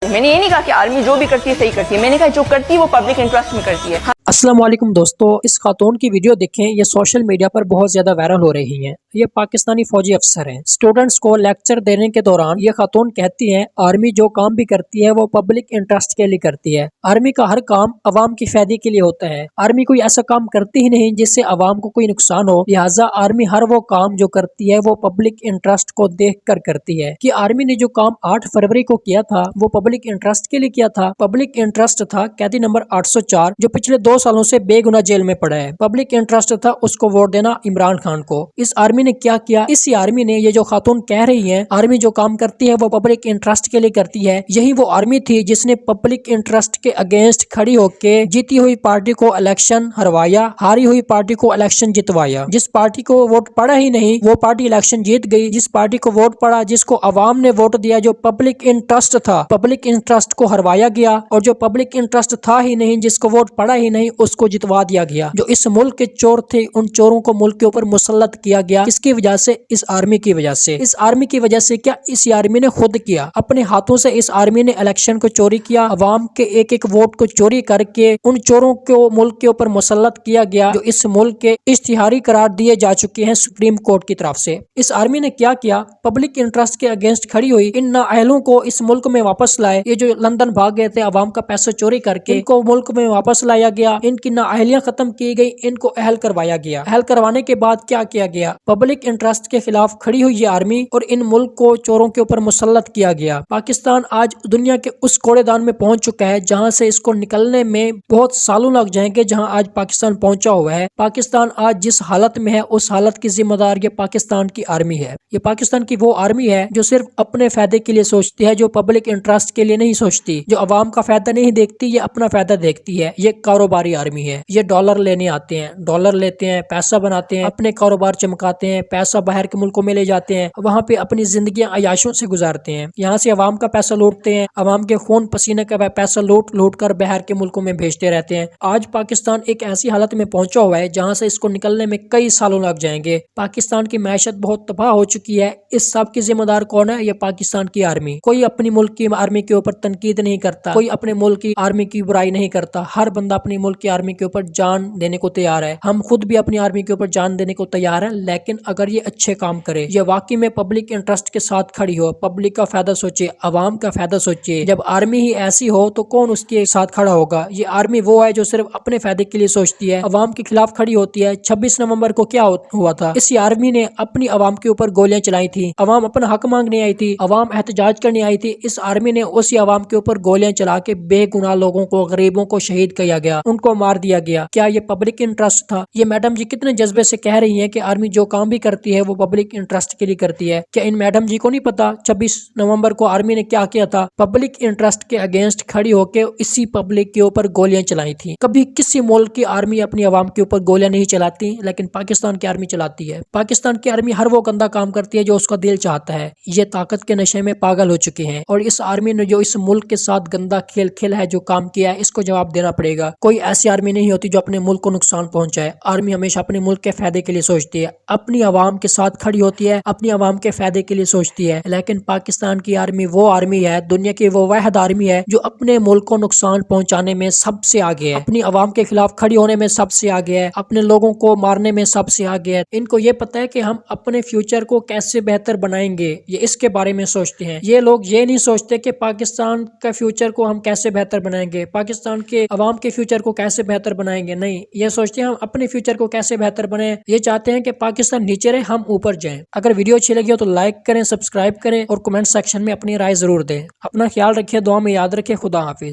میں نے یہ نہیں کہا کہ آرمی جو بھی کرتی ہے صحیح کرتی ہے، میں نے کہا جو کرتی ہے وہ پبلک انٹرسٹ میں کرتی ہے۔ السلام علیکم دوستو، اس خاتون کی ویڈیو دیکھیں، یہ سوشل میڈیا پر بہت زیادہ وائرل ہو رہی ہیں۔ یہ پاکستانی فوجی افسر ہیں۔ سٹوڈنٹس کو لیکچر دینے کے دوران یہ خاتون کہتی ہیں آرمی جو کام بھی کرتی ہے وہ پبلک انٹرسٹ کے لیے کرتی ہے۔ آرمی کا ہر کام عوام کی فائدے کے لیے ہوتا ہے۔ آرمی کوئی ایسا کام کرتی ہی نہیں جس سے عوام کو کوئی نقصان ہو، لہٰذا آرمی ہر وہ کام جو کرتی ہے وہ پبلک انٹرسٹ کو دیکھ کر کرتی ہے۔ کہ آرمی نے جو کام 8 فروری کو کیا تھا وہ پبلک انٹرسٹ کے لیے کیا تھا۔ پبلک انٹرسٹ تھا قیدی نمبر 804 جو پچھلے 2 سالوں سے بے گناہ جیل میں پڑا ہے۔ پبلک انٹرسٹ تھا اس کو ووٹ دینا عمران خان کو۔ اس آرمی نے کیا کیا؟ اسی آرمی نے یہ جو خاتون کہہ رہی ہے آرمی جو کام کرتی ہے وہ پبلک انٹرسٹ کے لیے کرتی ہے، یہی وہ آرمی تھی جس نے پبلک انٹرسٹ کے اگینسٹ کھڑی ہو کے جیتی ہوئی پارٹی کو الیکشن ہروایا، ہاری ہوئی پارٹی کو الیکشن جتوایا۔ جس پارٹی کو ووٹ پڑا ہی نہیں وہ پارٹی الیکشن جیت گئی، جس پارٹی کو ووٹ پڑا، جس کو عوام نے ووٹ دیا، جو پبلک انٹرسٹ تھا، پبلک انٹرسٹ کو ہروایا گیا، اور جو پبلک انٹرسٹ تھا ہی نہیں، جس کو ووٹ پڑا ہی نہیں، اس کو جتوا دیا گیا۔ جو اس ملک کے چور تھے ان چوروں کو ملک کے اوپر مسلط کیا گیا۔ اس کی وجہ سے، اس آرمی کی وجہ سے، اس آرمی کی وجہ سے کیا اس آرمی نے خود کیا، اپنے ہاتھوں سے اس آرمی نے الیکشن کو چوری کیا، عوام کے ایک ایک ووٹ کو چوری کر کے ان چوروں کو ملک کے اوپر مسلط کیا گیا جو اس ملک کے اشتہاری قرار دیے جا چکے ہیں سپریم کورٹ کی طرف سے۔ اس آرمی نے کیا کیا؟ پبلک انٹرسٹ کے اگینسٹ کھڑی ہوئی، ان نااہلوں کو اس ملک میں واپس لائے۔ یہ جو لندن بھاگ گئے تھے عوام کا پیسہ چوری کر کے، ان کو ملک میں واپس لایا گیا، ان کی نااہلیاں ختم کی گئی، ان کو اہل کروایا گیا۔ اہل کروانے کے بعد کیا کیا گیا؟ پبلک انٹرسٹ کے خلاف کھڑی ہوئی یہ آرمی اور ان ملک کو چوروں کے اوپر مسلط کیا گیا۔ پاکستان آج دنیا کے اس کوڑے دان میں پہنچ چکا ہے جہاں سے اس کو نکلنے میں بہت سالوں لگ جائیں گے، جہاں آج پاکستان پہنچا ہوا ہے۔ پاکستان آج جس حالت میں ہے اس حالت کی ذمہ دار یہ پاکستان کی آرمی ہے۔ یہ پاکستان کی وہ آرمی ہے جو صرف اپنے فائدے کے لیے سوچتی ہے، جو پبلک انٹرسٹ کے لیے نہیں سوچتی، جو عوام کا فائدہ نہیں دیکھتی، یہ اپنا فائدہ دیکھتی ہے۔ یہ کاروباری آرمی ہے۔ یہ ڈالر لینے آتے ہیں، ڈالر لیتے ہیں، پیسہ بناتے ہیں، اپنے کاروبار چمکاتے ہیں، پیسہ باہر کے ملکوں میں لے جاتے ہیں، وہاں پہ اپنی زندگیاں عیاشوں سے گزارتے ہیں، یہاں سے عوام کا پیسہ لوٹتے ہیں، عوام کے خون پسینے کا پیسہ لوٹ لوٹ کر باہر کے ملکوں میں بھیجتے رہتے ہیں۔ آج پاکستان ایک ایسی حالت میں پہنچا ہوا ہے جہاں سے اس کو نکلنے میں کئی سالوں لگ جائیں گے۔ پاکستان کی معیشت بہت تباہ ہو چکی ہے۔ اس سب کی ذمہ دار کون ہے؟ یہ پاکستان کی آرمی۔ کوئی اپنی ملک کی آرمی کے اوپر تنقید نہیں کرتا، کوئی اپنے ملک کی آرمی کی برائی نہیں کرتا، ہر بندہ اپنی ملک کی آرمی کے اوپر جان دینے کو تیار ہے۔ ہم خود بھی اپنی آرمی کے اوپر جان دینے کو تیار ہیں، لیکن اگر یہ اچھے کام کرے، یہ واقعی میں پبلک انٹرسٹ کے ساتھ کھڑی ہو، پبلک کا فائدہ سوچے، عوام کا فائدہ سوچے۔ جب آرمی ہی ایسی ہو تو کون اس کے ساتھ کھڑا ہوگا؟ یہ آرمی وہ ہے جو صرف اپنے فائدے کے لیے سوچتی ہے، عوام کے خلاف کھڑی ہوتی ہے۔ 26 نومبر کو کیا ہوا تھا؟ اسی آرمی نے اپنی عوام کے اوپر گولیاں چلائی تھی، عوام اپنا حق مانگنے آئی تھی، عوام احتجاج کرنے آئی تھی، اس آرمی نے اسی عوام کے اوپر گولیاں چلا کے بے گناہ لوگوں کو، غریبوں کو شہید کیا گیا، ان کو مار دیا گیا۔ کیا یہ پبلک انٹرسٹ تھا؟ یہ میڈم جی کتنے جذبے سے کہہ رہی ہیں کہ آرمی جو کام بھی کرتی ہے وہ پبلک انٹرسٹ کے لیے کرتی ہے۔ کیا ان میڈم جی کو نہیں پتا 26 نومبر کو آرمی نے کیا کیا تھا؟ پبلک انٹرسٹ کے اگینسٹ کھڑی ہو کے اسی پبلک کے اوپر گولیاں چلائی تھیں۔ کبھی کسی ملک کی آرمی اپنی عوام کے اوپر گولیاں نہیں چلاتی، لیکن پاکستان کی آرمی چلاتی ہے۔ پاکستان کی آرمی ہر وہ گندا کام کرتی ہے جو اس کا دل چاہتا ہے۔ یہ طاقت کے نشے میں پاگل ہو چکے ہیں، اور اس آرمی نے جو اس ملک کے ساتھ گندا کھیل کھیلا ہے، جو کام کیا ہے، اس کو جواب دینا پڑے گا۔ کوئی ایسی آرمی نہیں ہوتی جو اپنے ملک کو نقصان پہنچائے۔ آرمی ہمیشہ اپنے ملک کے فائدے کے لیے سوچتی ہے، اپنی عوام کے ساتھ کھڑی ہوتی ہے، اپنی عوام کے فائدے کے لیے سوچتی ہے۔ لیکن پاکستان کی آرمی وہ آرمی ہے، دنیا کی وہ واحد آرمی ہے جو اپنے ملک کو نقصان پہنچانے میں سب سے آگے ہے، اپنی عوام کے خلاف کھڑی ہونے میں سب سے آگے ہے، اپنے لوگوں کو مارنے میں سب سے آگے ہے۔ ان کو یہ پتہ ہے کہ ہم اپنے فیوچر کو کیسے بہتر بنائیں گے، یہ اس کے بارے میں سوچتے ہیں۔ یہ لوگ یہ نہیں سوچتے کہ پاکستان کا فیوچر کو ہم کیسے بہتر بنائیں گے، پاکستان کے عوام کے فیوچر کو کیسے بہتر بنائیں گے، نہیں، یہ سوچتے ہیں ہم اپنے فیوچر کو کیسے بہتر بنائیں۔ یہ چاہتے ہیں کہ پاکستان نیچے رہے، ہم اوپر جائیں۔ اگر ویڈیو اچھی لگی ہو تو لائک کریں، سبسکرائب کریں، اور کمنٹ سیکشن میں اپنی رائے ضرور دیں۔ اپنا خیال رکھیں، دعا میں یاد رکھیں۔ خدا حافظ۔